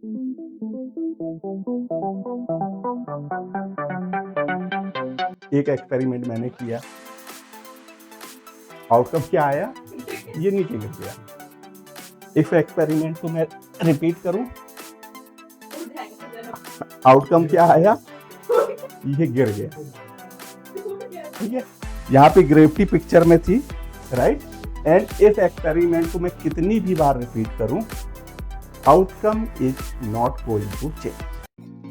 एक एक्सपेरिमेंट मैंने किया, आउटकम क्या आया? ये नीचे गिर गया। इस एक्सपेरिमेंट को मैं रिपीट करूं, आउटकम क्या आया? ये गिर गया। ठीक है, यहाँ पे ग्रेविटी पिक्चर में थी, राइट? एंड इस एक्सपेरिमेंट को मैं कितनी भी बार रिपीट करूं, outcome is not going to change.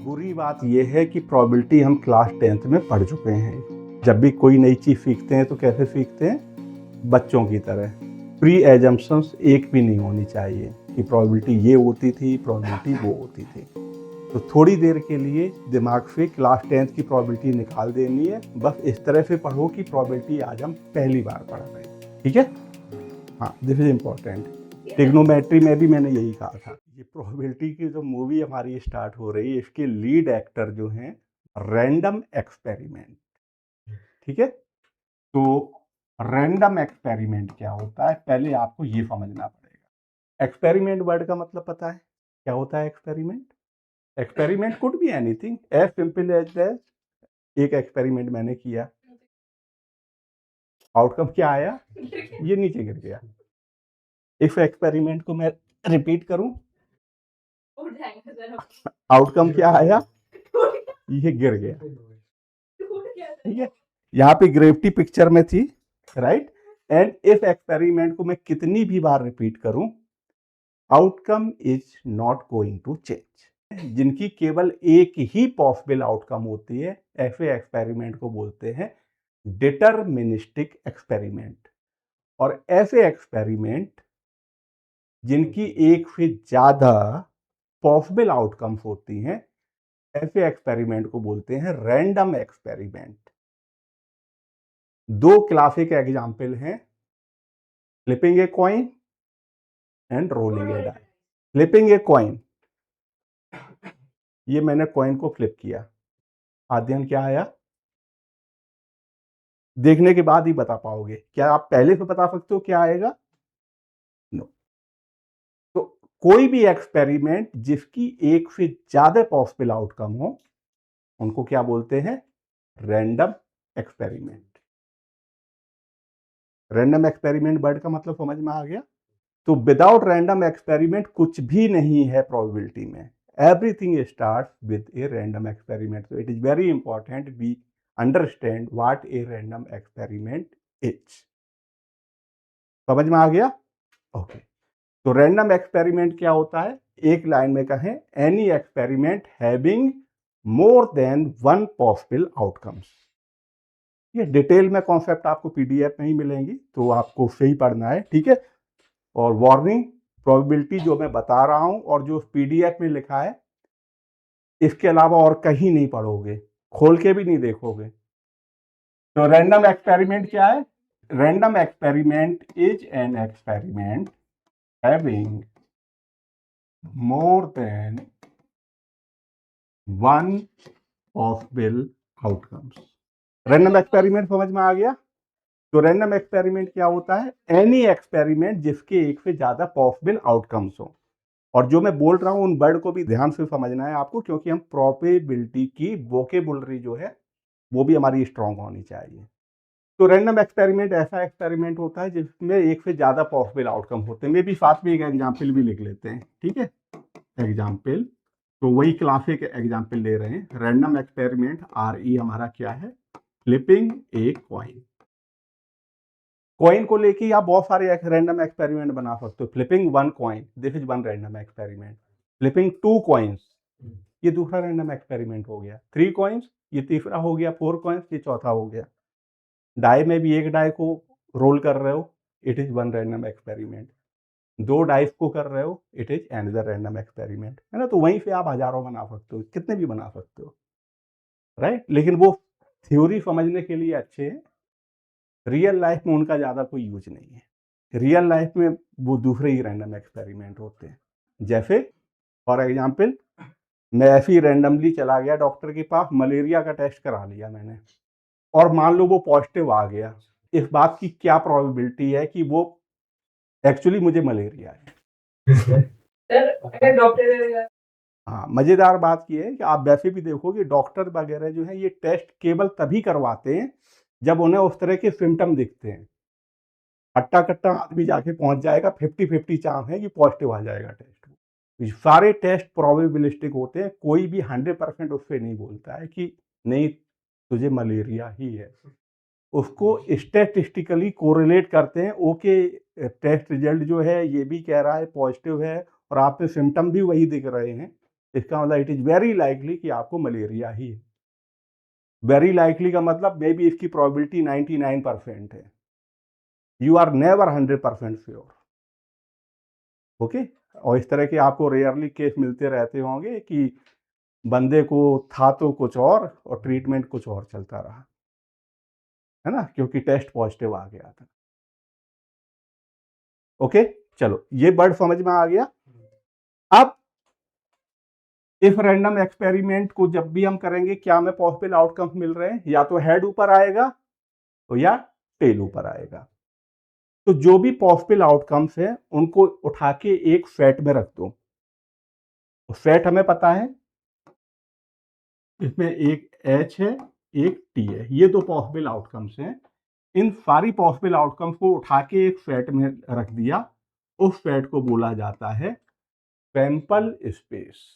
बुरी बात यह है कि प्रोबेबिलिटी हम क्लास 10th में पढ़ चुके हैं। जब भी कोई नई चीज सीखते हैं तो कैसे सीखते हैं? बच्चों की तरह। प्री एजम्पशंस एक भी नहीं होनी चाहिए कि प्रोबेबिलिटी ये होती थी, प्रोबेबिलिटी वो होती थी। तो थोड़ी देर के लिए दिमाग से क्लास 10th की प्रोबेबिलिटी निकाल देनी है। बस इस तरह से पढ़ो कि प्रोबेबिलिटी आज हम पहली बार पढ़ रहे हैं। ठीक है? हाँ, दिस इज इम्पोर्टेंट। ट्रिग्नोमेट्री में भी मैंने यही कहा था। ये प्रोबेबिलिटी की जो मूवी हमारी स्टार्ट हो रही है, इसके लीड एक्टर जो हैं, रैंडम एक्सपेरिमेंट। ठीक है? तो रैंडम एक्सपेरिमेंट क्या होता है, पहले आपको ये समझना पड़ेगा। एक्सपेरिमेंट वर्ड का मतलब पता है क्या होता है? Experiment, experiment could be anything, as simple as that. एक एक्सपेरिमेंट मैंने किया, आउटकम क्या आया? ये नीचे गिर गया। इस एक्सपेरिमेंट को मैं रिपीट करूं, आउटकम क्या आया? ये गिर गया। ठीक है, यहाँ पे ग्रेविटी पिक्चर में थी, राइट? एंड इस एक्सपेरिमेंट को मैं कितनी भी बार रिपीट करूं, outcome is not going to change. जिनकी केवल एक ही पॉसिबल आउटकम होती है, ऐसे एक्सपेरिमेंट को बोलते हैं डिटरमिनिस्टिक एक्सपेरिमेंट। और ऐसे एक्सपेरिमेंट जिनकी एक से ज्यादा पॉसिबल आउटकम्स होती हैं, ऐसे एक्सपेरिमेंट को बोलते हैं रैंडम एक्सपेरिमेंट। दो क्लासिक एग्जाम्पल हैं, flipping a coin and rolling a die. Flipping a coin, ये मैंने कॉइन को फ्लिप किया, अध्ययन क्या आया? देखने के बाद ही बता पाओगे। क्या आप पहले से बता सकते हो क्या आएगा? नो। तो कोई भी एक्सपेरिमेंट जिसकी एक से ज्यादा पॉसिबल आउटकम हो, उनको क्या बोलते हैं? Random experiment. Random experiment word का मतलब समझ में आ गया? तो विदाउट रैंडम एक्सपेरिमेंट कुछ भी नहीं है प्रोबेबिलिटी में। Everything starts with a random experiment. So it is very important we understand what a random experiment is. समझ में आ गया? ओके। तो रैंडम एक्सपेरिमेंट क्या होता है? एक लाइन में कहें, any experiment having more than one possible outcomes. ये डिटेल में कॉन्सेप्ट आपको पीडीएफ में ही मिलेंगी, तो आपको सही पढ़ना है। ठीक है? और वार्निंग, प्रोबेबिलिटी जो मैं बता रहा हूं और जो पीडीएफ में लिखा है, इसके अलावा और कहीं नहीं पढ़ोगे, खोल के भी नहीं देखोगे। तो रैंडम एक्सपेरिमेंट क्या है? Random experiment is an experiment having more than one possible outcomes. Random experiment समझ में आ गया? तो रैंडम एक्सपेरिमेंट क्या होता है? एनी एक्सपेरिमेंट जिसके एक से ज्यादा पॉसिबल आउटकम्स हो। और जो मैं बोल रहा हूं उन वर्ड को भी ध्यान से समझना है आपको, क्योंकि हम प्रोबेबिलिटी की वोकेबुलरी जो है वो भी हमारी स्ट्रांग होनी चाहिए। तो रैंडम एक्सपेरिमेंट ऐसा एक्सपेरिमेंट होता है जिसमें एक से ज्यादा पॉसिबल आउटकम होते हैं। मे भी साथ में एक एग्जाम्पल भी लिख लेते हैं। ठीक है? एग्जाम्पल, तो वही क्लासिक एग्जाम्पल ले रहे हैं। रैंडम एक्सपेरिमेंट, RE हमारा क्या है? Flipping a coin. कॉइन को लेके आप बहुत सारे रैंडम एक्सपेरिमेंट बना सकते हो। Flipping one coin, this is one random experiment. Flipping two coins, ये दूसरा रैंडम एक्सपेरिमेंट हो गया। थ्री कॉइन्स, ये तीसरा हो गया। फोर कॉइन्स, ये चौथा हो गया। डाई में भी एक डाई को रोल कर रहे हो, it is one random experiment. दो डाइस को कर रहे हो, it is another random experiment. है ना? तो वहीं से आप हजारों बना सकते हो, कितने भी बना सकते हो, राइट? लेकिन वो थ्योरी समझने के लिए अच्छे हैं, रियल लाइफ में उनका ज्यादा कोई यूज नहीं है। रियल लाइफ में वो दूसरे ही रैंडम एक्सपेरिमेंट होते हैं। जैसे फॉर एग्जाम्पल, मैं ऐसे ही रैंडमली चला गया डॉक्टर के पास, मलेरिया का टेस्ट करा लिया मैंने, और मान लो वो पॉजिटिव आ गया। इस बात की क्या प्रोबेबिलिटी है कि वो एक्चुअली मुझे मलेरिया है? हाँ, मजेदार बात ये है कि आप वैसे भी देखोगे डॉक्टर वगैरह जो है ये टेस्ट केवल तभी करवाते हैं जब उन्हें उस तरह के सिम्टम दिखते हैं। हट्टा कट्टा आदमी जाके पहुंच जाएगा, 50-50 चांस है कि पॉजिटिव आ जाएगा टेस्ट। ये सारे टेस्ट प्रोबेबिलिस्टिक होते हैं, कोई भी 100% उससे नहीं बोलता है कि नहीं तुझे मलेरिया ही है। उसको स्टैटिस्टिकली कोरिलेट करते हैं, ओके टेस्ट रिजल्ट जो है ये भी कह रहा है पॉजिटिव है और आप में सिम्टम भी वही दिख रहे हैं, इसका मतलब इट इज वेरी लाइकली कि आपको मलेरिया ही है। वेरी लाइकली का मतलब मे बी इसकी प्रोबेबिलिटी 99% है, you are never 100% sure. Okay, और इस तरह के आपको रेयरली केस मिलते रहते होंगे कि बंदे को था तो कुछ और ट्रीटमेंट कुछ और चलता रहा, है ना, क्योंकि टेस्ट पॉजिटिव आ गया था। ओके, चलो ये वर्ड समझ में आ गया। अब इफ रैंडम एक्सपेरिमेंट को जब भी हम करेंगे क्या हमें पॉसिबल आउटकम्स मिल रहे हैं, या तो हेड ऊपर आएगा तो या टेल ऊपर आएगा। तो जो भी पॉसिबल आउटकम्स है उनको उठा के एक सेट में रख दो। सेट हमें पता है, इसमें एक एच है एक टी है, ये दो पॉसिबल आउटकम्स हैं। इन सारी पॉसिबल आउटकम्स को उठा के एक सेट में रख दिया, उस सेट को बोला जाता है sample space.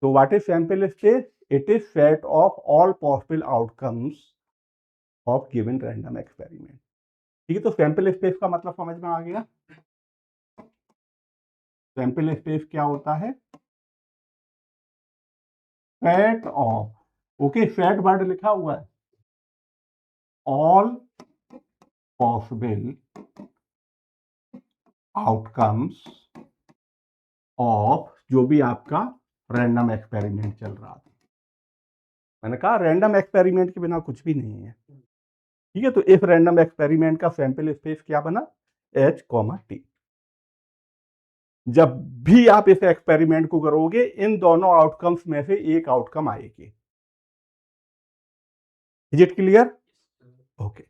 So what is sample space? It is set of all possible outcomes of given random experiment. ठीक है, तो सैंपल स्पेस का मतलब समझ में आ गया। सैंपल स्पेस क्या होता है? Set of, okay set word लिखा हुआ है, ऑल पॉसिबल आउटकम्स ऑफ जो भी आपका रैंडम एक्सपेरिमेंट चल रहा था। मैंने कहा रैंडम एक्सपेरिमेंट के बिना कुछ भी नहीं है। ठीक है, तो इस रैंडम एक्सपेरिमेंट का सैंपल स्पेस क्या बना? H, T। जब भी आप इस एक्सपेरिमेंट को करोगे इन दोनों आउटकम्स में से एक आउटकम आएगी। Is it clear? ओके।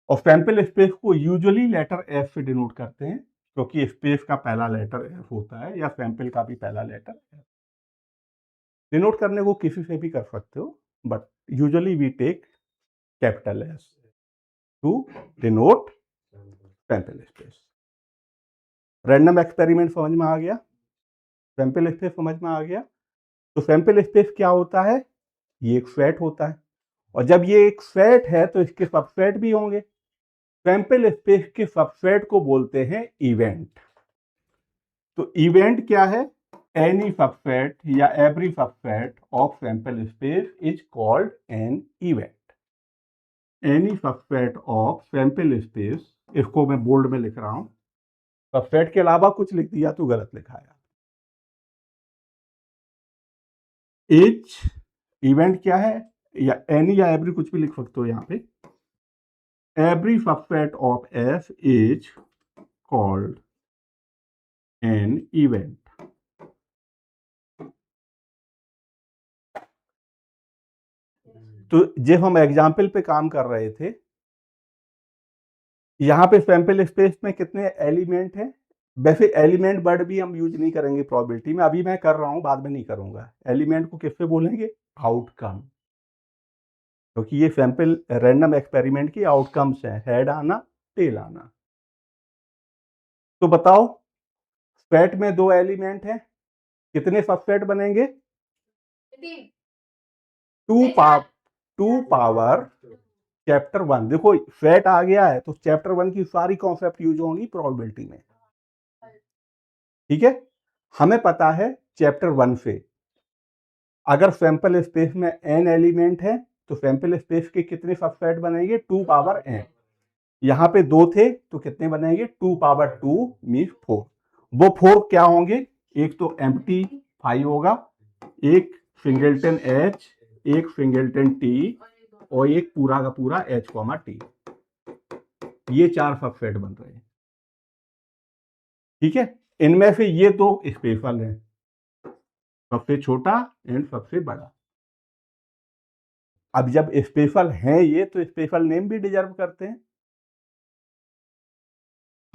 और सैंपल स्पेस को यूजुअली लेटर एफ से डिनोट करते हैं, क्योंकि स्पेस का पहला लेटर एफ होता है, या सैंपल का भी पहला लेटर एफ। डिनोट करने को किसी से भी कर सकते हो, but usually we take capital S to denote sample space. Random experiment समझ में आ गया, सैंपल स्पेस समझ में आ गया। तो सैंपल स्पेस क्या होता है? ये एक सेट होता है, और जब ये एक सेट है तो इसके सबसेट भी होंगे। सैंपल स्पेस के सबसेट को बोलते हैं इवेंट। तो इवेंट क्या है? एनी सबसेट या every subset of sample space is called an event. Any subset of sample space, इसको मैं बोल्ड में लिख रहा हूं, सबसेट के अलावा कुछ लिख दिया तो गलत लिखाया। इज इवेंट क्या है, या एनी या एवरी कुछ भी लिख सकते हो यहां पे। Every subset of S is called an event. तो जब हम एग्जाम्पल पे काम कर रहे थे, यहां पे सैंपल स्पेस में कितने एलिमेंट हैं? वैसे एलिमेंट वर्ड भी हम यूज नहीं करेंगे प्रोबेबिलिटी में, अभी मैं कर रहा हूं, बाद में नहीं करूंगा। एलिमेंट को किससे बोलेंगे? आउटकम, क्योंकि ये सैंपल रैंडम एक्सपेरिमेंट की आउटकम्स हैं, हेड आना टेल आना। तो बताओ, सेट में दो एलिमेंट हैं, कितने सबसेट बनेंगे? Two power chapter 1। देखो सेट आ गया है तो चैप्टर 1 की सारी कॉन्सेप्ट यूज होंगी प्रोबेबिलिटी में। ठीक है, हमें पता है चैप्टर 1 से अगर सैंपल स्पेस में n एलिमेंट है तो सैंपल स्पेस के कितने सबसेट बनेंगे? 2 पावर n। यहां पे दो थे तो कितने बनेंगे? 2 पावर 2 मीन 4। वो 4 क्या होंगे? एक तो एम्प्टी 5 होगा, एक सिंगलटन h, एक सिंगलटन t, और एक पूरा का पूरा h, t। ये 4 सबसेट बन रहे हैं। ठीक है, इनमें से ये दो स्पेशल हैं, सबसे छोटा एंड सबसे बड़ा। अब जब स्पेशल हैं ये, तो स्पेशल नेम भी डिजर्व करते हैं।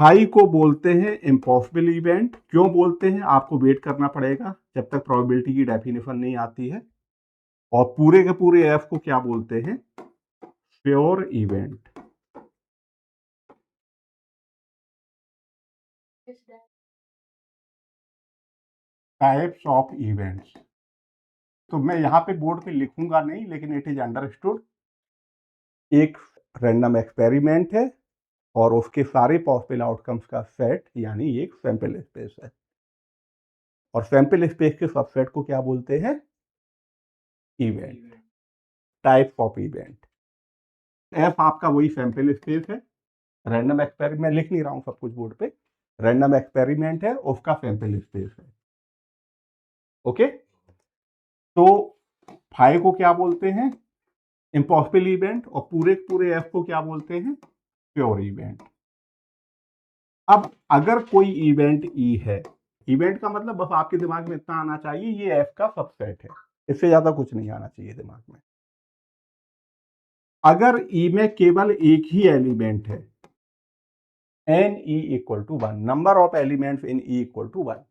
फाई को बोलते हैं इम्पॉसिबल इवेंट। क्यों बोलते हैं, आपको वेट करना पड़ेगा जब तक प्रोबेबिलिटी की डेफिनेशन नहीं आती है। और पूरे के पूरे एफ को क्या बोलते हैं, sure event. Types of events, तो मैं यहाँ पे बोर्ड पे लिखूंगा नहीं, लेकिन इट इज अंडरस्टूड। एक रैंडम एक्सपेरिमेंट है और उसके सारे पॉसिबल आउटकम्स का सेट, यानी एक सैंपल स्पेस है। और सैंपल स्पेस के सबसेट को क्या बोलते हैं, event. Types of event. F आपका वही सैंपल स्पेस है। रैंडम एक्सपेरिमेंट लिख नहीं रहा हूं सब कुछ बोर्ड पे, रैंडम एक्सपेरिमेंट है, उसका सैंपल स्पेस है। ओके, तो फाइव को क्या बोलते हैं, इम्पॉसिबल इवेंट। और पूरे पूरे एफ को क्या बोलते हैं, प्योर इवेंट। अब अगर कोई इवेंट ई है, इवेंट का मतलब बस आपके दिमाग में इतना आना चाहिए, ये एफ का सबसेट है, इससे ज्यादा कुछ नहीं आना चाहिए दिमाग में। अगर ई में केवल एक ही एलिमेंट है, n E equal to 1, number of elements in E equal to 1,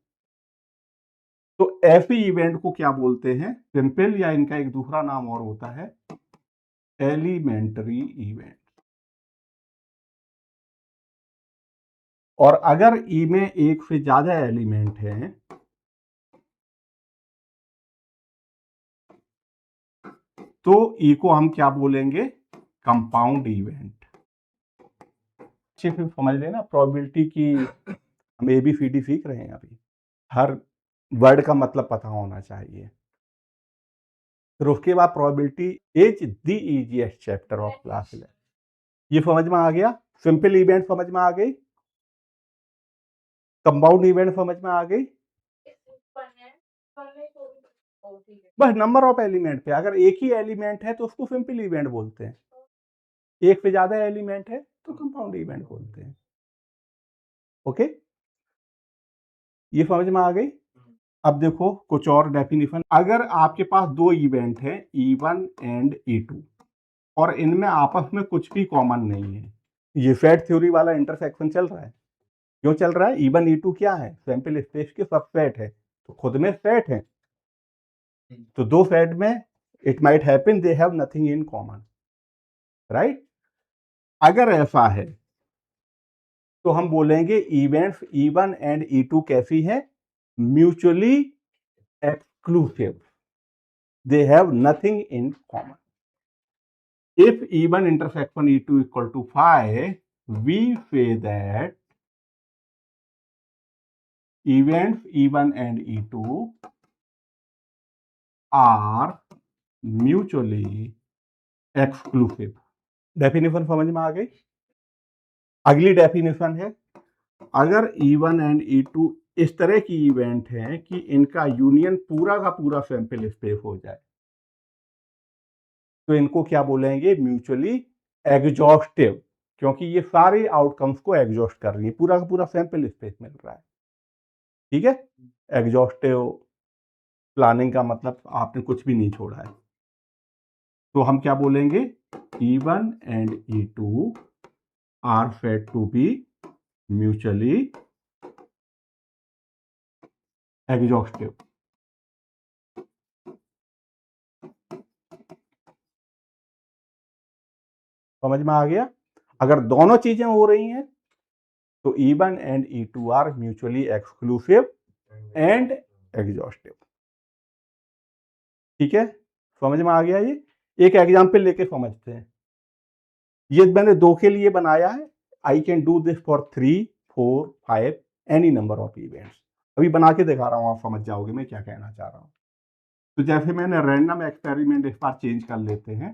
तो ऐसे इवेंट को क्या बोलते हैं, सिंपल, या इनका एक दूसरा नाम और होता है एलिमेंट्री इवेंट। और अगर ई में एक से ज्यादा एलिमेंट हैं, तो ई को हम क्या बोलेंगे, कंपाउंड इवेंट। अच्छे से समझ लेना, प्रोबेबिलिटी की हम एबीसीडी सीख रहे हैं अभी, हर वर्ड का मतलब पता होना चाहिए। फिर उसके बाद probability is the easiest chapter of class 11। ये समझ में आ गया, सिंपल इवेंट समझ में आ गई, कंपाउंड इवेंट समझ में आ गई। बस नंबर ऑफ एलिमेंट पे, अगर एक ही एलिमेंट है तो उसको सिंपल इवेंट बोलते हैं, एक से ज्यादा एलिमेंट है तो कंपाउंड इवेंट बोलते हैं। ओके, ये समझ में आ गई। अब देखो कुछ और डेफिनेशन। अगर आपके पास दो इवेंट है E1 एंड E2 और इनमें आपस में कुछ भी कॉमन नहीं है, ये सेट थ्योरी वाला इंटरसेक्शन चल रहा है। क्यों चल रहा है, E1 E2 क्या है, सैंपल स्पेस के सबसेट है, तो खुद में सेट है, तो दो सेट में it might happen they have nothing in common, right. अगर ऐसा है तो हम बोलेंगे इवेंट्स E1 एंड E2 कैसी है, mutually exclusive, they have nothing in common. If E1 intersection E2 equal to 5, we say that events E1 and E2 are mutually exclusive. Definition समझ में आ गई। अगली डेफिनेशन है, अगर E1 एंड E2 इस तरह की इवेंट है कि इनका यूनियन पूरा का पूरा सैंपल स्पेस हो जाए, तो इनको क्या बोलेंगे, म्यूचुअली एग्जॉस्टिव, क्योंकि ये सारे आउटकम्स को एग्जॉस्ट कर रही है, पूरा का पूरा सैंपल स्पेस मिल रहा है। ठीक है, एग्जॉस्टिव प्लानिंग का मतलब आपने कुछ भी नहीं छोड़ा है, तो हम क्या बोलेंगे, E1 and E2 are said to be mutually exhaustive. समझ में आ गया। अगर दोनों चीजें हो रही हैं तो E1 and E2 are mutually exclusive and exhaustive. ठीक है, समझ में आ गया। ये एक एग्जाम्पल लेके समझते हैं। ये मैंने दो के लिए बनाया है, I can do this for 3, 4, 5 any number of events. अभी बना के दिखा रहा हूं, आप समझ जाओगे मैं क्या कहना चाह रहा हूं। तो जैसे मैंने रैंडम एक्सपेरिमेंट इस बार चेंज कर लेते हैं,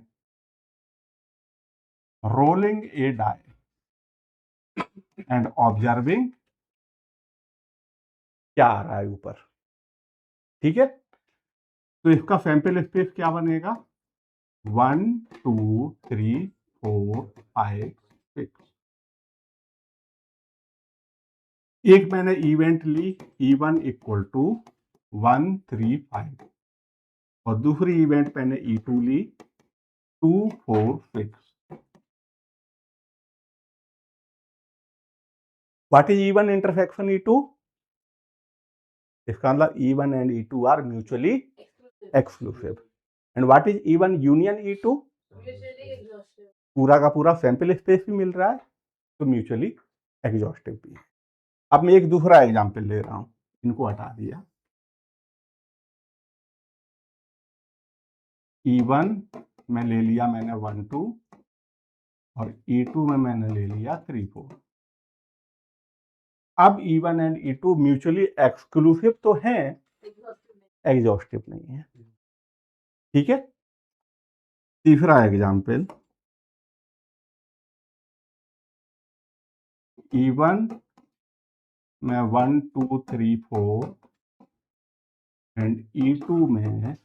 rolling a die and observing क्या आ रहा है ऊपर। ठीक है, तो इसका सैंपल स्पेस क्या बनेगा, 1 2 3 4 5 6। एक मैंने event Lee E1 equal to 1 3 5 और दूसरी इवेंट मैंने E2 Lee 2 4 6। What is E1 intersection E2? इसका मतलब E1 and E2 are mutually exclusive. And what is E1 union E2? पूरा का पूरा सैंपल स्पेस भी मिल रहा है तो म्यूचुअली एग्जॉस्टिव भी है। अब मैं एक दूसरा एग्जांपल ले रहा हूं, इनको हटा दिया। E1 में ले लिया मैंने 1 2 और E2 में मैंने ले लिया 3 4। अब E1 and E2 mutually exclusive तो हैं, एग्जॉस्टिव नहीं है। ठीक है। तीसरा एग्जांपल, E1 में 1 2 3 4 एंड E2 में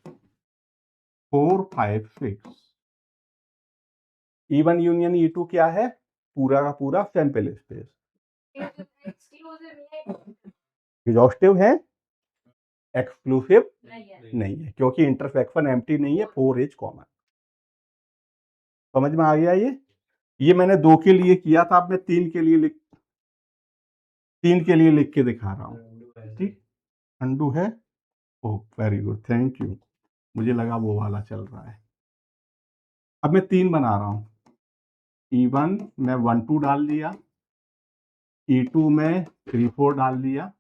4 5 6। E1 यूनियन E2 क्या है? पूरा का पूरा सैंपल स्पेस। एग्जॉस्टिव है, एक्सक्लूसिव नहीं है क्योंकि इंटरसेक्शन एम्प्टी नहीं है, 4 इज कॉमन। समझ में आ गया? ये मैंने 2 के लिए किया था, अब मैं 3 के लिए लिख के दिखा रहा हूँ। ठीक, अंडू है। Oh very good, thank you. मुझे लगा वो वाला चल रहा है। अब मैं 3 बना रहा हूँ। E1 में 1 2 डाल दिया, E2 में 3 4 डाल दिया,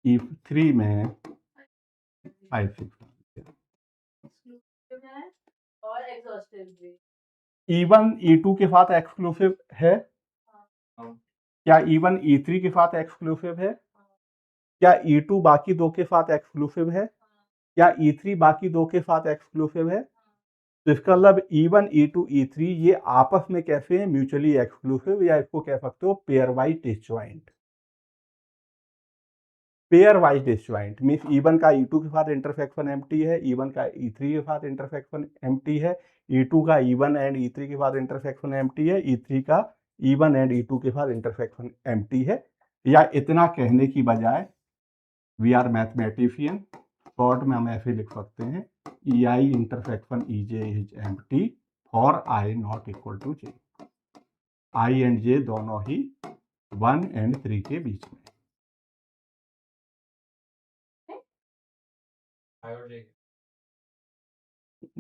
E3 में 5 6 डाल दिया। E1 E2 के साथ एक्सक्लूसिव है? क्या E1 E3 के साथ एक्सक्लूसिव है? क्या E2 बाकी दो के साथ एक्सक्लूसिव है? क्या E3 बाकी दो के साथ एक्सक्लूसिव है? तो इसका मतलब E1 E2 E3 ये आपस में कैसे हैं? म्यूचुअली एक्सक्लूसिव, या इसको कह सकते हो pair wise disjoint. Pair wise disjoint means E1 का E2 के साथ इंटरसेक्शन एम्प्टी है, E1 का E3 के साथ इंटरसेक्शन एम्प्टी है, E2 का E1 एंड E3 के साथ इंटरसेक्शन एम्प्टी है, E3 का E1 एंड E2 के साथ इंटरसेक्शन एम्प्टी है। या इतना कहने की बजाय वी आर मैथमेटिशियन, शॉर्ट में हम ऐसे लिख सकते हैं, EI intersection EJ is empty for I not equal to J। I and J दोनों ही 1 एंड 3 के बीच में।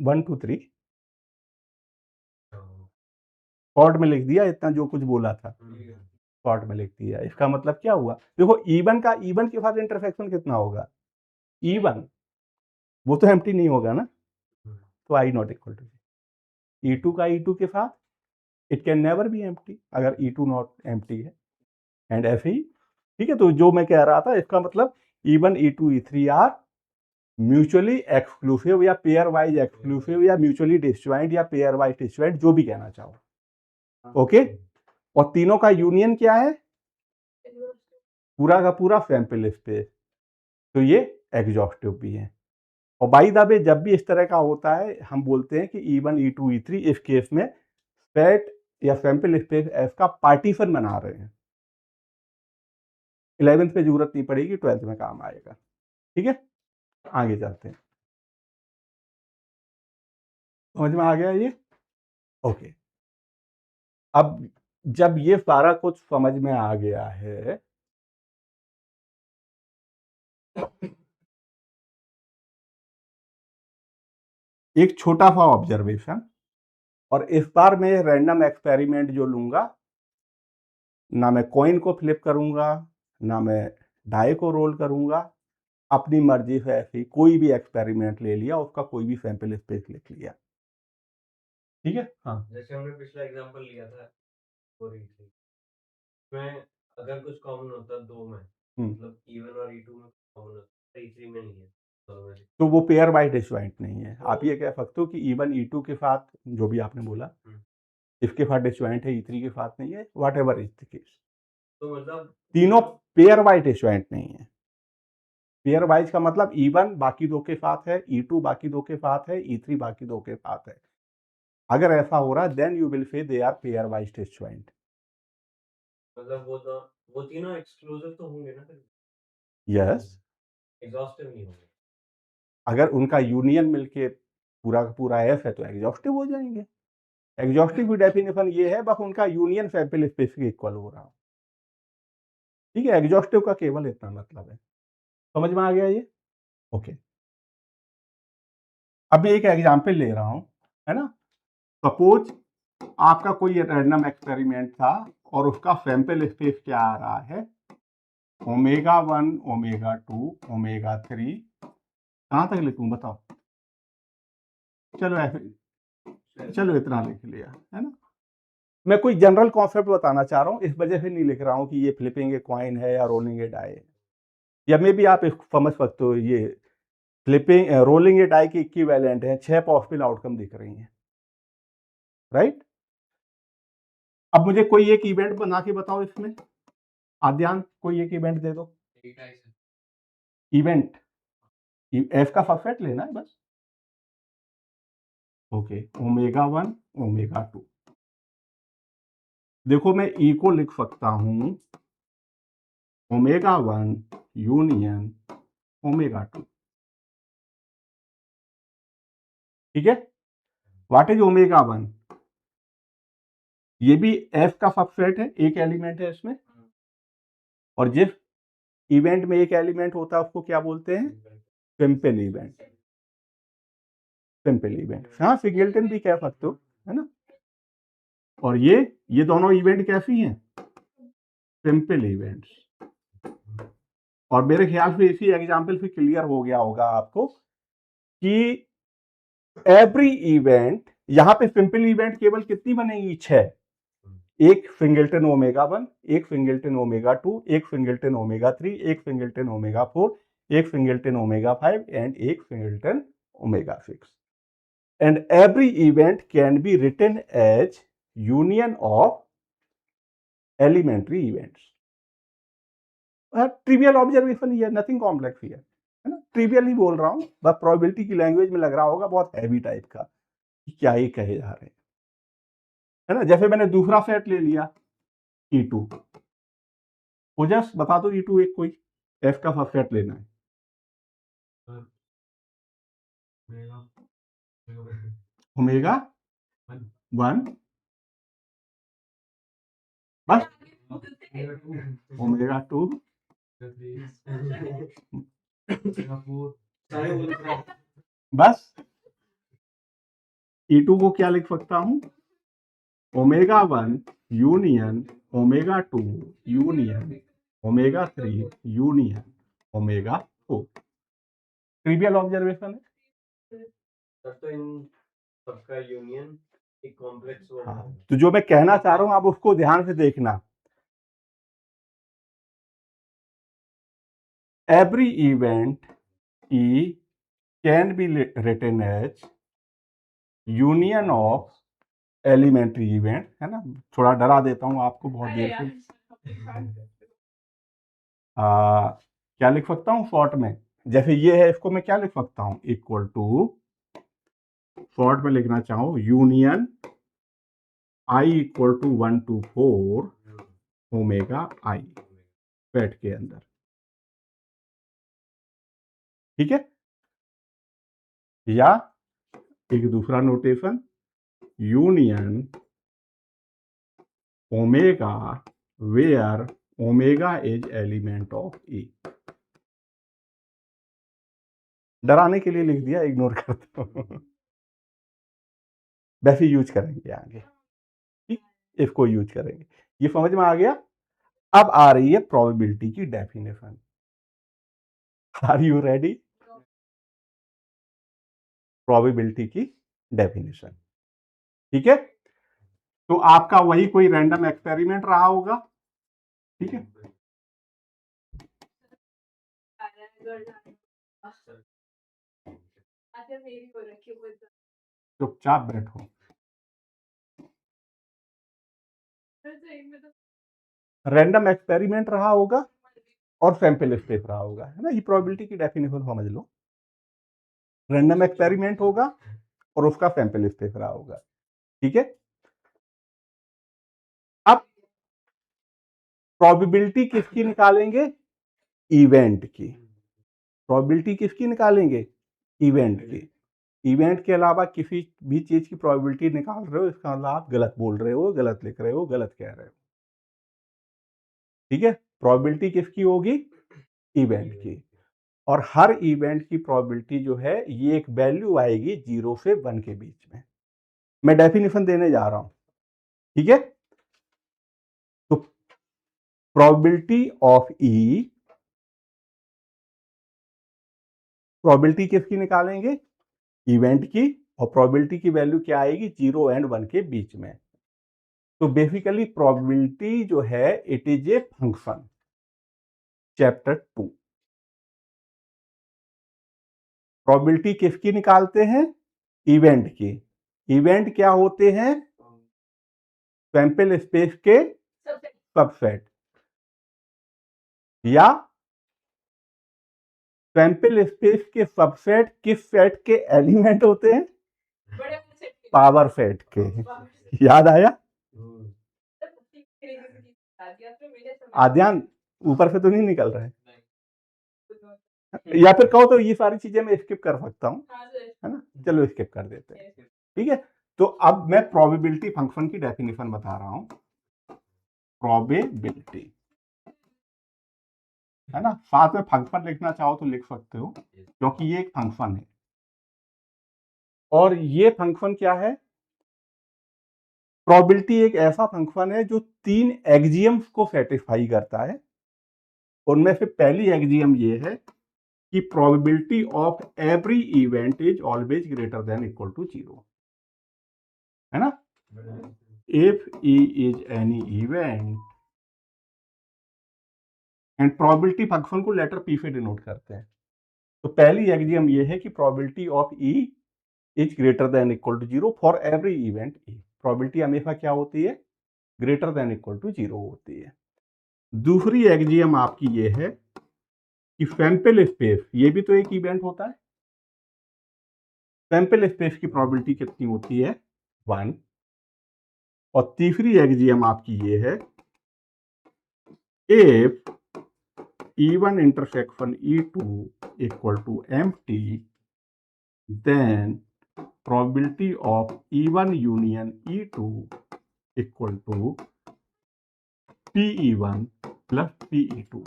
1 2 3 शॉर्ट में लिख दिया, इतना जो कुछ बोला था शॉर्ट में लिख दिया। इसका मतलब क्या हुआ? देखो E1 का E1 के साथ इंटरसेक्शन कितना होगा? E1 वो तो एम्प्टी नहीं होगा ना, तो I not equal to J। E2 का E2 के साथ it can never be empty अगर E2 नॉट एम्प्टी है, एंड ऐसे ही। ठीक है, तो जो मैं कह रहा था इसका मतलब E1 E2 E3 are mutually exclusive या पेयर वाइज एक्सक्लूसिव या म्यूचुअली डिसजॉइंट या पेयर वाइज डिसजॉइंट, जो भी कहना चाहो। ओके। और तीनों का यूनियन क्या है? पूरा का पूरा सैंपल स्पेस, तो ये एग्जॉस्टिव भी है। और बाय द वे जब भी इस तरह का होता है हम बोलते हैं कि E1 E2 E3 इस केस में सेट या सैंपल स्पेस एस का पार्टीशन बना रहे हैं। 11th पे जरूरत नहीं पड़ेगी, 12th में काम आएगा। ठीक है, आगे चलते हैं। समझ में आ गया ये? ओके। अब जब ये सारा कुछ समझ में आ गया है, एक छोटा सा ऑब्जर्वेशन, और इस बार मैं रैंडम एक्सपेरिमेंट जो लूंगा, ना मैं कॉइन को फ्लिप करूंगा, ना मैं डाई को रोल करूंगा, अपनी मर्जी से ऐसी कोई भी एक्सपेरिमेंट ले लिया, उसका कोई भी सैंपल स्पेस लिख लिया। ठीक है। हाँ, जैसे हमने पिछला एग्जांपल लिया था में अगर कुछ कॉमन होता दो में, मतलब E1 और E2 में कॉमन होता, E3 में नहीं है, तो वो पेयर वाइज डिसजॉइंट नहीं है। आप ये कह सकते हो कि E1 E2 के साथ, जो भी आपने बोला, इसके साथ डिसजॉइंट है, E3 के साथ नहीं है, what ever is the case. तो मतलब तीनों पेयर वाइज डिसजॉइंट नहीं है। पेयर वाइज का मतलब E1 बाकी दो के साथ है, E2 बाकी दो के साथ है, E3 बाकी दो के साथ है। अगर ऐसा हो रहा then you will say they are pairwise disjoint. मतलब वो तीनों एक्सक्लूसिव तो होंगे ना फिर? यस, एग्जॉस्टिव नहीं होंगे। अगर उनका यूनियन मिलके पूरा का पूरा एफ है तो एग्जॉस्टिव हो जाएंगे। एग्जॉस्टिव की डेफिनेशन ये है, बस उनका यूनियन सैंपल स्पेस के इक्वल हो रहा हो। ठीक है, एग्जॉस्टिव का केवल इतना मतलब है। समझ में आ गया ये? ओके। अब मैं एक एग्जाम्पल ले रहा हूं, है ना। सपोज आपका कोई रैंडम एक्सपेरिमेंट था और उसका सैंपल स्पेस क्या आ रहा है, ω1, ω2, ω3। कहां तक लिखूं बताओ? चलो ऐसे, चलो इतना लिख लिया, है ना। मैं कोई जनरल कॉन्सेप्ट बताना चाह रहा हूं, इस वजह से नहीं लिख रहा हूं कि ये फ्लिपिंग ए कॉइन है या रोलिंग ए डाई है, या मे भी आप इसको समझ सकते हो, ये फ्लिपिंग रोलिंग ए डाई के इक्विवेलेंट है, 6 पॉसिबल आउटकम दिख रही हैं, राइट। अब मुझे कोई एक इवेंट बना के बताओ इसमें, आद्यान कोई एक इवेंट दे दो। इवेंट एफ का सबसेट लेना है बस। ओके, ω1, ω2। देखो मैं ई को लिख सकता हूं ω1 यूनियन ω2। ठीक है, व्हाट इज ω1? ये भी एफ का सबसेट है, एक एलिमेंट है इसमें, और जिस इवेंट में एक एलिमेंट होता है उसको क्या बोलते हैं? Simple event. सिंपल इवेंट, हाँ सिंगलटन भी कह सकते हो, है ना। और ये दोनों इवेंट कैसी हैं? Simple events. और मेरे ख्याल से इसी एग्जाम्पल से क्लियर हो गया होगा आपको कि एवरी इवेंट, यहां पे सिंपल इवेंट केवल कितनी बनेगी? 6। एक सिंगलटन ω1, एक सिंगलटन ω2, एक सिंगलटन ω3, एक सिंगलटन ω4, एक सिंगलटन ω5 एंड एक singleton ω6। And every event can be written as union of elementary events. Trivial observation ही है, नथिंग कॉम्प्लेक्स ही है ना। ट्रिवियल ही बोल रहा हूं, बस प्रोबेबिलिटी की लैंग्वेज में लग रहा होगा बहुत हैवी टाइप का, क्या ही कहे जा रहे हैं, है ना। जैसे मैंने दूसरा सेट ले लिया E2, ओजस बता दो E2 एक कोई एफ का सबसेट लेना है। ω1 बस, ω2 बस। E2 को क्या लिख सकता हूं? ω1 union ω2 union ω3 union ω4। Trivial observation है। तो इन सबका यूनियन एक कॉम्प्लेक्स वो हाँ, तो जो मैं कहना चाह रहा हूं आप उसको ध्यान से देखना। Every event E can be written as union of elementary event, है ना। थोड़ा डरा देता हूं आपको बहुत देर से। क्या लिख सकता हूं शॉर्ट में? जैसे ये है, इसको मैं क्या लिख सकता हूं? इक्वल टू, शॉर्ट में लिखना चाहूं, union I equal to 1 to 4 ω I set के अंदर। ठीक है, या एक दूसरा notation, union omega where omega is element of E। डराने के लिए लिख दिया, इग्नोर करता हूं। वैसे यूज करेंगे आगे, ठीक, इसको यूज करेंगे। ये समझ में आ गया। अब आ रही है प्रोबेबिलिटी की definition. Are you ready? Probability की डेफिनेशन, ठीक है। तो आपका वही कोई रैंडम एक्सपेरिमेंट रहा होगा, ठीक है। चुपचाप बैठो। रैंडम एक्सपेरिमेंट रहा होगा और सैंपल स्पेस रहा होगा, है ना। ये प्रोबेबिलिटी की डेफिनेशन समझ लो। रैंडम एक्सपेरिमेंट होगा और उसका सैंपल स्पेस रहा होगा, ठीक है। अब प्रोबेबिलिटी किसकी निकालेंगे? इवेंट की। प्रोबेबिलिटी किसकी निकालेंगे? इवेंट की। इवेंट के अलावा किसी भी चीज की प्रोबेबिलिटी निकाल रहे हो, इसका मतलब आप गलत बोल रहे हो, गलत लिख रहे हो, गलत कह रहे हो। ठीक है, प्रोबेबिलिटी किसकी होगी? इवेंट की। और हर इवेंट की प्रोबेबिलिटी जो है ये एक वैल्यू आएगी 0 से 1 के बीच में। मैं डेफिनेशन देने जा रहा हूं, ठीक है। तो प्रोबेबिलिटी ऑफ ई, प्रोबेबिलिटी किसकी निकालेंगे? इवेंट की। और प्रोबेबिलिटी की वैल्यू क्या आएगी? 0 एंड 1 के बीच में। तो बेसिकली प्रोबेबिलिटी जो है it is a function. Chapter 2 probability किसकी निकालते हैं? इवेंट की। इवेंट क्या होते हैं? सैंपल स्पेस के सबसेट, या सैंपल स्पेस के सबसेट किस सेट के एलिमेंट होते हैं? पावर सेट के। याद आया? आद्यान ऊपर से तो नहीं निकल रहा है? या फिर कहो तो ये सारी चीजें मैं स्किप कर सकता हूँ, है ना? चलो स्किप कर देते हैं, ठीक है। तो अब मैं प्रोबेबिलिटी फंक्शन की डेफिनेशन बता रहा हूं। प्रोबेबिलिटी, है ना, साथ में फंक्शन लिखना चाहो तो लिख सकते हो, क्योंकि ये एक फंक्शन है। और ये फंक्शन क्या है? प्रोबेबिलिटी एक ऐसा फंक्शन है जो 3 एक्सियम्स को सेटिस्फाई करता है। उनमें से पहली एक्सियम ये है कि probability of every event is always greater than equal to 0, है ना। If E is any event, and probability function को लेटर पी से डिनोट करते हैं। तो पहली एक्सियम ये है कि probability of E is greater than equal to 0 for every event E. Probability हमेशा क्या होती है? ग्रेटर देन इक्वल टू 0 होती है। दूसरी एक्सियम आपकी ये है कि सैंपल स्पेस, ये भी तो एक इवेंट होता है। सैंपल स्पेस की प्रोबेबिलिटी कितनी होती है? 1। और तीसरी एक्सियम आपकी ये है, if E1 intersection E2 equal to empty, then probability of E1 union E2 equal to PE1 plus PE2।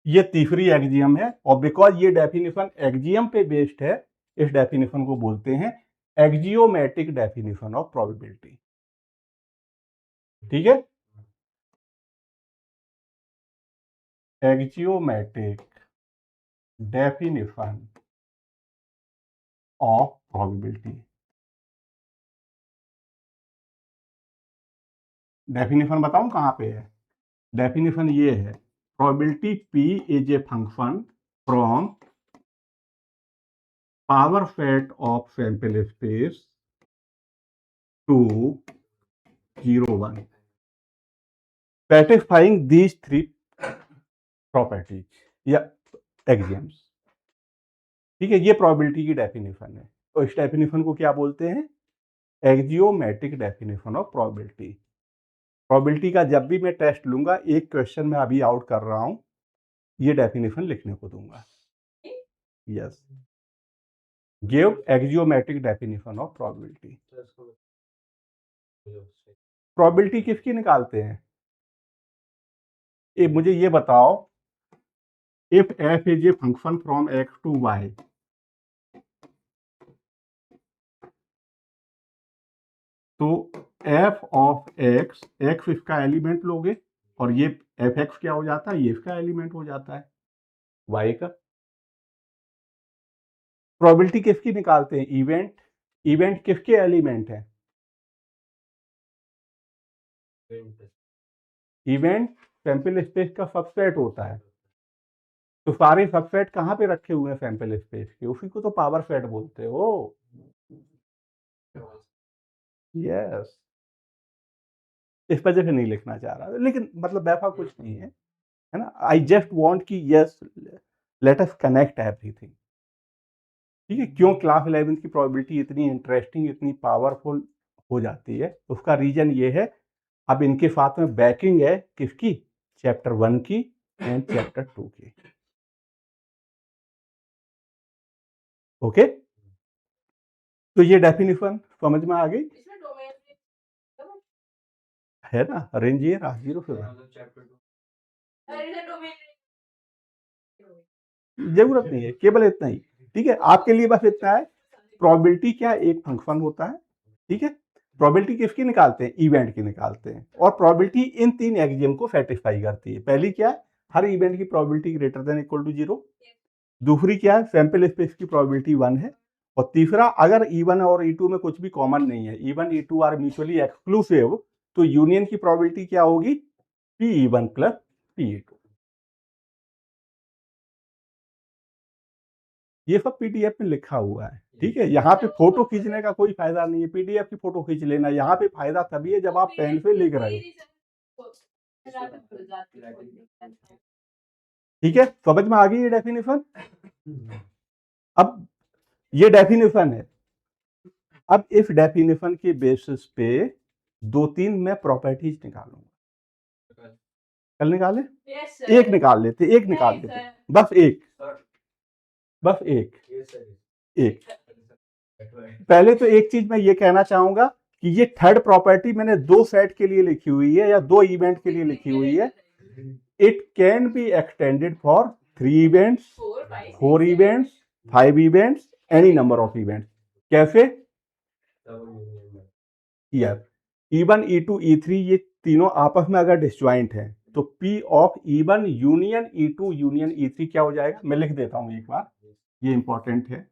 ये तीसरी एक्सियम है, और बिकॉज ये डेफिनेशन एक्सियम पे बेस्ड है, इस डेफिनेशन को बोलते हैं एक्जियोमेट्रिक डेफिनेशन ऑफ प्रोबेबिलिटी। ठीक है, axiomatic definition of probability. Definition बताऊं कहां पे है? डेफिनेशन ये है, probability P is a function from power set of sample space to 0 1, satisfying these 3 properties या एक्सियम्स। ठीक है, ये प्रोबेबिलिटी की डेफिनेशन है। तो इस डेफिनेशन को क्या बोलते हैं? एक्जियोमेट्रिक डेफिनेशन ऑफ प्रोबेबिलिटी। प्रोबेबिलिटी का जब भी मैं टेस्ट लूंगा, एक क्वेश्चन में अभी आउट कर रहा हूं, ये डेफिनेशन लिखने को दूंगा। Yes, give axiomatic definition of probability. Probability किसकी निकालते हैं? मुझे ये बताओ, if F is a function from X to Y, तो एफ ऑफ एक्स, एक्स इसका एलिमेंट लोगे, और ये एफ एक्स क्या हो जाता है? ये इसका एलिमेंट हो जाता है, वाई का। प्रोबेबिलिटी किसकी निकालते हैं? इवेंट। इवेंट किसके एलिमेंट है? इवेंट सैंपल स्पेस का सबसेट होता है। तो सारे सबसेट कहां पे रखे हुए हैं? सैंपल स्पेस के। उसी को तो पावर सेट बोलते हो। यस, इस वजह से नहीं लिखना चाह रहा, लेकिन मतलब वैसा कुछ नहीं है, है ना। आई जस्ट वॉन्ट कि yes, let us connect everything. ठीक है, क्यों क्लास 11 की प्रोबेबिलिटी इतनी इंटरेस्टिंग, इतनी पावरफुल हो जाती है? उसका रीजन ये है, अब इनके साथ में बैकिंग है किसकी? चैप्टर 1 की एंड चैप्टर 2 की। ओके, तो ये डेफिनेशन समझ में आ गई इसमें डोमेन है ना, रेंज ये रहा 0 से 1। मतलब चैप्टर 2 अरे इधर डोमेन जरूरत नहीं है, केवल इतना ही। ठीक है, आपके लिए बस इतना है, प्रोबेबिलिटी क्या एक फंक्शन होता है। ठीक है, प्रोबेबिलिटी किसकी निकालते हैं, इवेंट की निकालते हैं, और प्रोबेबिलिटी इन 3 एक्सियम को सेटिस्फाई करती है। पहली क्या है, हर इवेंट की probability greater than equal to 0। दूसरी क्या है, सैंपल स्पेस की प्रोबेबिलिटी 1 है। और तीसरा, अगर E1 और E2 में कुछ भी कॉमन नहीं है, E1 E2 are mutually exclusive, तो यूनियन की प्रोबेबिलिटी क्या होगी, Pe1 प्लस Pe2। ये सब पीडीएफ में लिखा हुआ है। ठीक है, यहाँ पे फोटो खींचने का कोई फायदा नहीं है, पीडीएफ की फोटो खींच लेना। यहाँ पे फायदा तभी है जब आप पेन से लिख रहे हो। ठीक है, समझ में आ गई ये डेफिनेशन। अब ये डेफिनेशन है, अब इस डेफिनेशन के बेसिस पे 2-3 मैं प्रॉपर्टीज निकालूंगा। कल निकाले, एक निकाल लेते, एक निकाल लेते, बस एक, बस एक। पहले तो एक चीज मैं ये कहना चाहूंगा कि ये थर्ड प्रॉपर्टी मैंने 2 सेट के लिए लिखी हुई है या 2 इवेंट के लिए लिखी हुई है। It can be extended for 3 events, 4 events, 5 events, any number of events. कैसे, यार E1 E2 E3 ये तीनों आपस में अगर डिसजॉइंट है तो P of E1 union E2 union E3 क्या हो जाएगा, मैं लिख देता हूं एक बार, ये इंपॉर्टेंट है।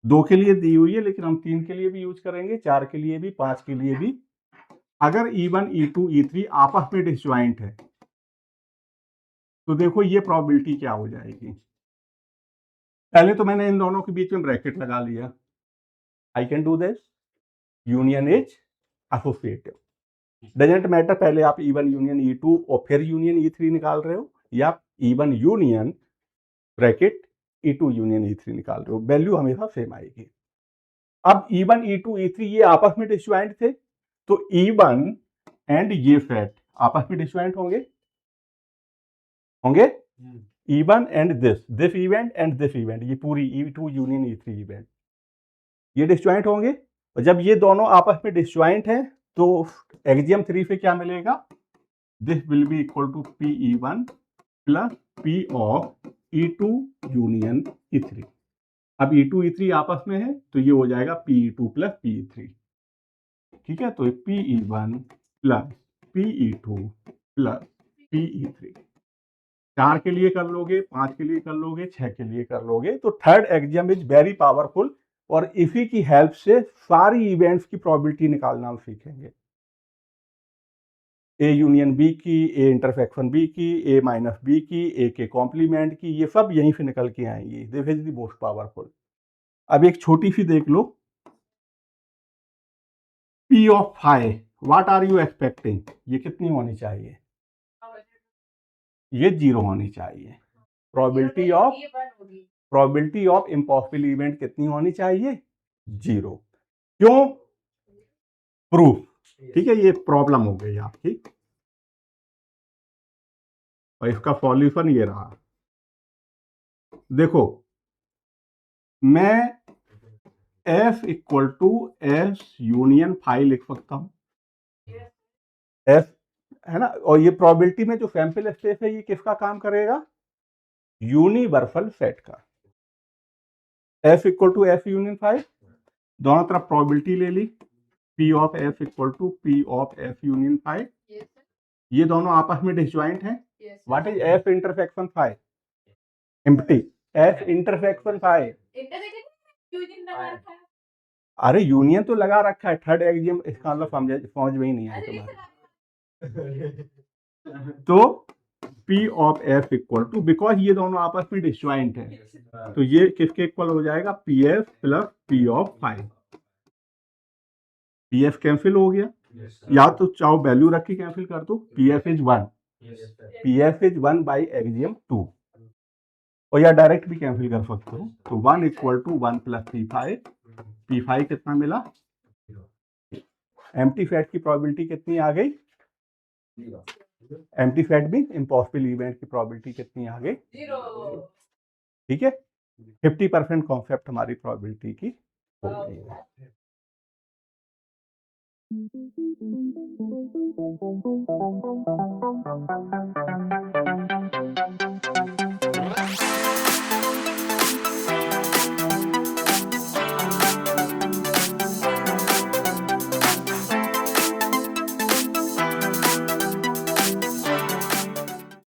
2 के लिए दी हुई है लेकिन हम 3 के लिए भी यूज करेंगे, 4 के लिए भी, 5 के लिए भी। अगर E1 E2 E3 आपस में डिसजॉइंट है तो देखो ये प्रोबेबिलिटी क्या हो जाएगी। पहले तो मैंने इन दोनों के बीच में ब्रैकेट लगा लिया, I can do this, union is associative. Doesn't matter पहले आप E1 यूनियन E2 और फिर यूनियन E3 निकाल रहे हो, या E1 union bracket E2 union E3 निकाल रहे हो, वैल्यू हमेशा सेम आएगी। अब E1 E2 E3 ये आपस में डिसजॉइंट थे, तो E1 एंड ये सेट आपस में डिसजॉइंट होंगे, होंगे E1 and this event and this event, ये पूरी E2 यूनियन E3 इवेंट ये डिसजॉइंट होंगे। और जब ये दोनों आपस में डिसजॉइंट है तो एक्सियम 3 से क्या मिलेगा, this will be equal to Pe1 plus P of E2 union E3। अब E2 E3 आपस में है तो ये हो जाएगा Pe2 प्लस Pe3। ठीक है, तो Pe1 plus Pe2 plus Pe3 4 के लिए कर लोगे, 5 के लिए कर लोगे, 6 के लिए कर लोगे, तो third axiom is very powerful. और इसी की हेल्प से सारी इवेंट्स की प्रोबेबिलिटी निकालना हम सीखेंगे, ए यूनियन बी की, ए इंटरसेक्शन बी की, ए माइनस बी की, ए के कॉम्प्लीमेंट की, ये सब यहीं से निकल के आएंगी। This is the most powerful. अब एक छोटी सी देख लो, P of 5 what are you expecting, ये कितनी होनी चाहिए, ये 0 होनी चाहिए। प्रोबेबिलिटी ऑफ इम्पॉसिबल इवेंट कितनी होनी चाहिए, 0। क्यों, प्रूफ। ठीक है, ये प्रॉब्लम हो गई आपकी, और इसका सॉल्यूशन ये रहा। देखो, मैं F equal to S union 5 लिख सकता हूं, F है ना। और ये प्रोबेबिलिटी में जो सैंपल स्पेस है ये किसका काम करेगा, यूनिवर्सल सेट का। F equal to F union 5, दोनों तरफ प्रोबेबिलिटी ले ली, P of F equal to P of F union 5। ये दोनों आपस में डिसजॉइंट हैं। What is F intersection 5, empty. F intersection 5, अरे यूनियन तो लगा रखा है, थर्ड एक्सियम, इसका मतलब समझ में ही नहीं आया तुम्हारे। तो P of F equal to, because ये दोनों आपस में डिसजॉइंट है, तो ये किसके इक्वल हो जाएगा, PF plus P of 5। PF cancel हो गया, या तो चाहो वैल्यू रख के कैंसिल कर दो, PF is 1, PF is 1 by axiom 2, और या डायरेक्ट भी कैंसिल कर सकते हो। तो 1 equal to 1 plus P5, P5 कितना मिला, एम्प्टी सेट की प्रोबेबिलिटी कितनी आ गई, एम्प्टी सेट भी इम्पॉसिबल इवेंट की प्रोबेबिलिटी कितनी आ गई, 0। ठीक है। 50% कॉन्सेप्ट हमारी प्रोबेबिलिटी की हो गई है।